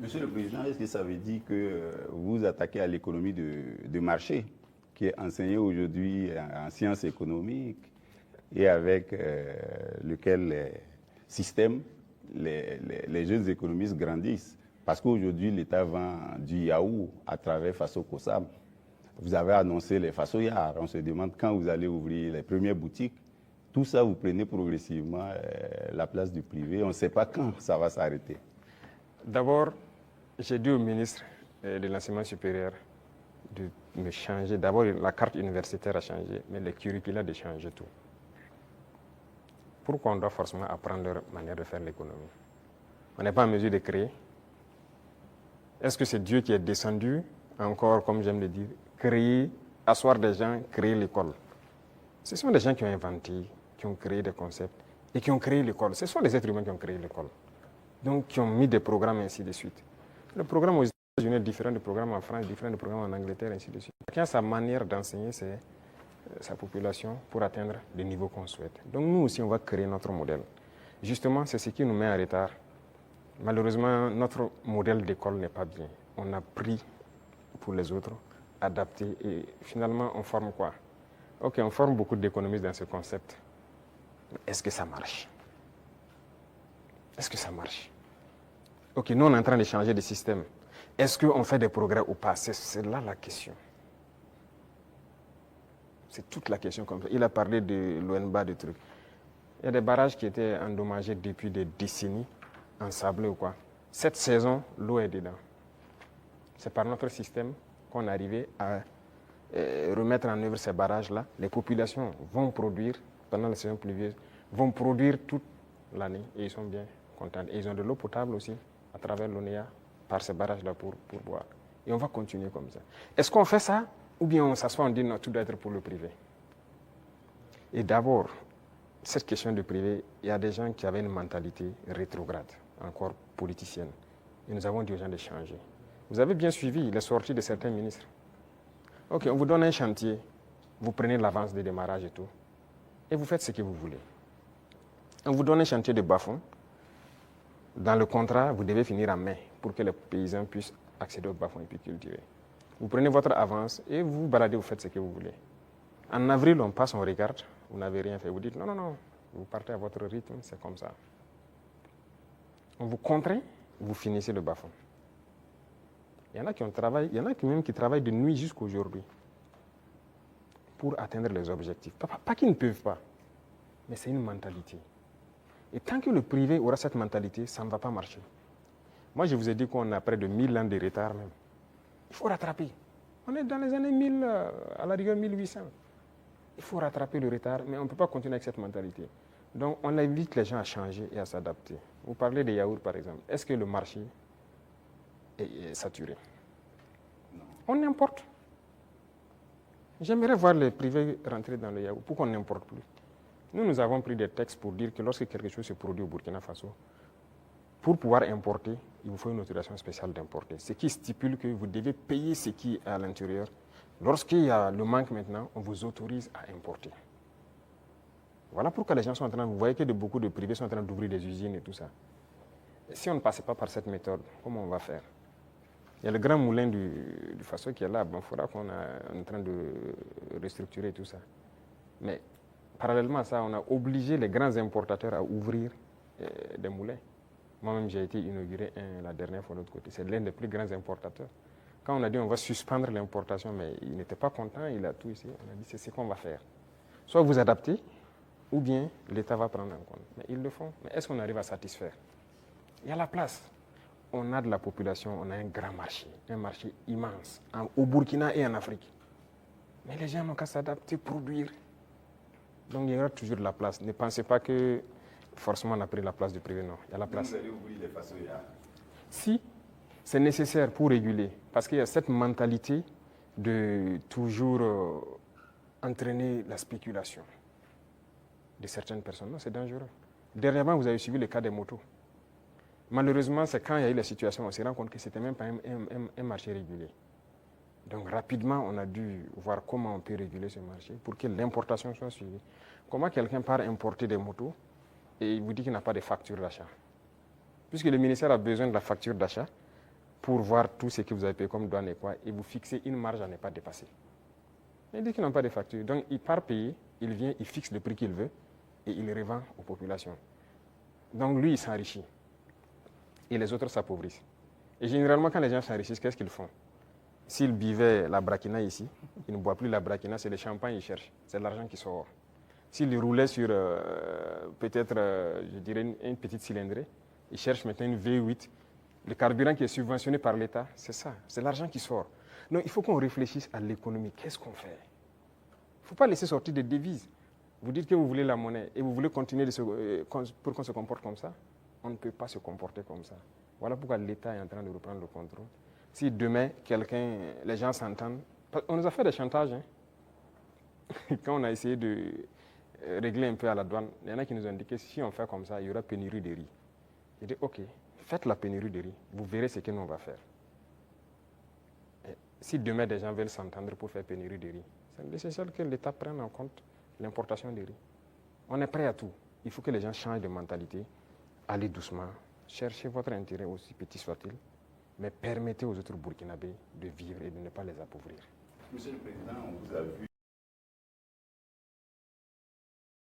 Monsieur le Président, est-ce que ça veut dire que vous attaquez à l'économie de marché qui est enseignée aujourd'hui en sciences économiques et avec lequel les systèmes, les jeunes économistes grandissent? Parce qu'aujourd'hui, l'État vend du yaourt à travers Faso Kossam. Vous avez annoncé les Fasoyards. On se demande quand vous allez ouvrir les premières boutiques. Tout ça, vous prenez progressivement la place du privé. On ne sait pas quand ça va s'arrêter. D'abord, j'ai dit au ministre de l'enseignement supérieur de me changer. D'abord, la carte universitaire a changé, mais le curricula de changer tout. Pourquoi on doit forcément apprendre leur manière de faire l'économie? On n'est pas en mesure de créer. Est-ce que c'est Dieu qui est descendu, encore, comme j'aime le dire, créer, asseoir des gens, créer l'école? Ce sont des gens qui ont inventé, qui ont créé des concepts et qui ont créé l'école. Ce sont des êtres humains qui ont créé l'école. Donc, qui ont mis des programmes, ainsi de suite. Le programme aux États-Unis est différent du programme en France, différent du programme en Angleterre, ainsi de suite. Chacun a sa manière d'enseigner sa population pour atteindre le niveau qu'on souhaite. Donc, nous aussi, on va créer notre modèle. Justement, c'est ce qui nous met en retard. Malheureusement, notre modèle d'école n'est pas bien. On a pris pour les autres, adapté, et finalement, on forme quoi? Ok, on forme beaucoup d'économistes dans ce concept. Mais est-ce que ça marche? Est-ce que ça marche? Ok, nous, on est en train de changer de système. Est-ce qu'on fait des progrès ou pas? C'est là la question. C'est toute la question comme ça. Il a parlé de l'ONBA, de trucs. Il y a des barrages qui étaient endommagés depuis des décennies, ensablés ou quoi. Cette saison, l'eau est dedans. C'est par notre système qu'on est arrivé à remettre en œuvre ces barrages-là. Les populations vont produire, pendant la saison pluvieuse, vont produire toute l'année et ils sont bien contents. Et ils ont de l'eau potable aussi, à travers l'ONEA, par ces barrages-là pour boire. Et on va continuer comme ça. Est-ce qu'on fait ça ou bien on s'assoit, on dit non, tout doit être pour le privé? Et d'abord, cette question du privé, il y a des gens qui avaient une mentalité rétrograde, encore politicienne. Et nous avons dit aux gens de changer. Vous avez bien suivi les sorties de certains ministres. Ok, on vous donne un chantier, vous prenez l'avance de démarrage et tout, et vous faites ce que vous voulez. On vous donne un chantier de bas-fond. Dans le contrat, vous devez finir en mai pour que les paysans puissent accéder au bas-fond et puis cultiver. Vous prenez votre avance et vous baladez, vous faites ce que vous voulez. En avril, on passe, on regarde, vous n'avez rien fait. Vous dites non, non, non, vous partez à votre rythme, c'est comme ça. On vous contraint, vous finissez le bas-fond. Il y en a qui ont travaillé, il y en a même qui travaillent de nuit jusqu'à aujourd'hui pour atteindre les objectifs. Pas qu'ils ne peuvent pas, mais c'est une mentalité. Et tant que le privé aura cette mentalité, ça ne va pas marcher. Moi, je vous ai dit qu'on a près de 1000 ans de retard même. Il faut rattraper. On est dans les années 1000, à la rigueur 1800. Il faut rattraper le retard, mais on ne peut pas continuer avec cette mentalité. Donc, on invite les gens à changer et à s'adapter. Vous parlez des yaourts, par exemple. Est-ce que le marché est saturé? Non. On importe. J'aimerais voir les privés rentrer dans le yaourt. Pourquoi on n'importe plus? Nous avons pris des textes pour dire que lorsque quelque chose se produit au Burkina Faso, pour pouvoir importer, il vous faut une autorisation spéciale d'importer. Ce qui stipule que vous devez payer ce qui est à l'intérieur. Lorsqu'il y a le manque maintenant, on vous autorise à importer. Voilà pourquoi les gens sont en train, vous voyez que beaucoup de privés sont en train d'ouvrir des usines et tout ça. Et si on ne passait pas par cette méthode, comment on va faire? Il y a le grand moulin du Faso qui est là. Bon, il faudra qu'on est en train de restructurer tout ça. Mais parallèlement à ça, on a obligé les grands importateurs à ouvrir des moulins. Moi-même, j'ai été inauguré la dernière fois de l'autre côté. C'est l'un des plus grands importateurs. Quand on a dit on va suspendre l'importation, mais il n'était pas content, il a tout ici. On a dit c'est ce qu'on va faire. Soit vous adaptez, ou bien l'État va prendre en compte. Mais ils le font. Mais est-ce qu'on arrive à satisfaire? Il y a la place. On a de la population, on a un grand marché, un marché immense, au Burkina et en Afrique. Mais les gens n'ont qu'à s'adapter, produire. Donc il y aura toujours de la place. Ne pensez pas que forcément on a pris la place du privé, non. Il y a la place. Vous allez ouvrir les Fasoyards? Si, c'est nécessaire pour réguler. Parce qu'il y a cette mentalité de toujours entraîner la spéculation de certaines personnes. Non, c'est dangereux. Dernièrement, vous avez suivi le cas des motos. Malheureusement, c'est quand il y a eu la situation, on s'est rendu compte que ce n'était même pas un marché régulier. Donc rapidement, on a dû voir comment on peut réguler ce marché pour que l'importation soit suivie. Comment quelqu'un part importer des motos et il vous dit qu'il n'a pas de facture d'achat? Puisque le ministère a besoin de la facture d'achat, pour voir tout ce que vous avez payé comme douane et quoi, et vous fixez une marge à ne pas dépasser. Ils disent qu'ils n'ont pas de facture. Donc, il part payer, il vient, il fixe le prix qu'il veut et il revend aux populations. Donc, lui, il s'enrichit. Et les autres s'appauvrissent. Et généralement, quand les gens s'enrichissent, qu'est-ce qu'ils font? S'ils buvaient la braquina ici, ils ne boivent plus la braquina, c'est le champagne qu'ils cherchent. C'est l'argent qui sort. S'ils roulaient sur peut-être, je dirais, une petite cylindrée, ils cherchent maintenant une V8. Le carburant qui est subventionné par l'État, c'est ça, c'est l'argent qui sort. Donc il faut qu'on réfléchisse à l'économie. Qu'est-ce qu'on fait? Il ne faut pas laisser sortir des devises. Vous dites que vous voulez la monnaie et vous voulez continuer pour qu'on se comporte comme ça. On ne peut pas se comporter comme ça. Voilà pourquoi l'État est en train de reprendre le contrôle. Si demain, les gens s'entendent, on nous a fait des chantages. Hein. Quand on a essayé de régler un peu à la douane, il y en a qui nous ont dit que si on fait comme ça, il y aura pénurie de riz. J'ai dit, ok, faites la pénurie de riz, vous verrez ce que nous on va faire. Et si demain des gens veulent s'entendre pour faire pénurie de riz, c'est nécessaire que l'État prenne en compte l'importation de riz. On est prêt à tout. Il faut que les gens changent de mentalité, allez doucement, cherchez votre intérêt aussi petit soit-il, mais permettez aux autres Burkinabés de vivre et de ne pas les appauvrir. Monsieur le Président, on vous a vu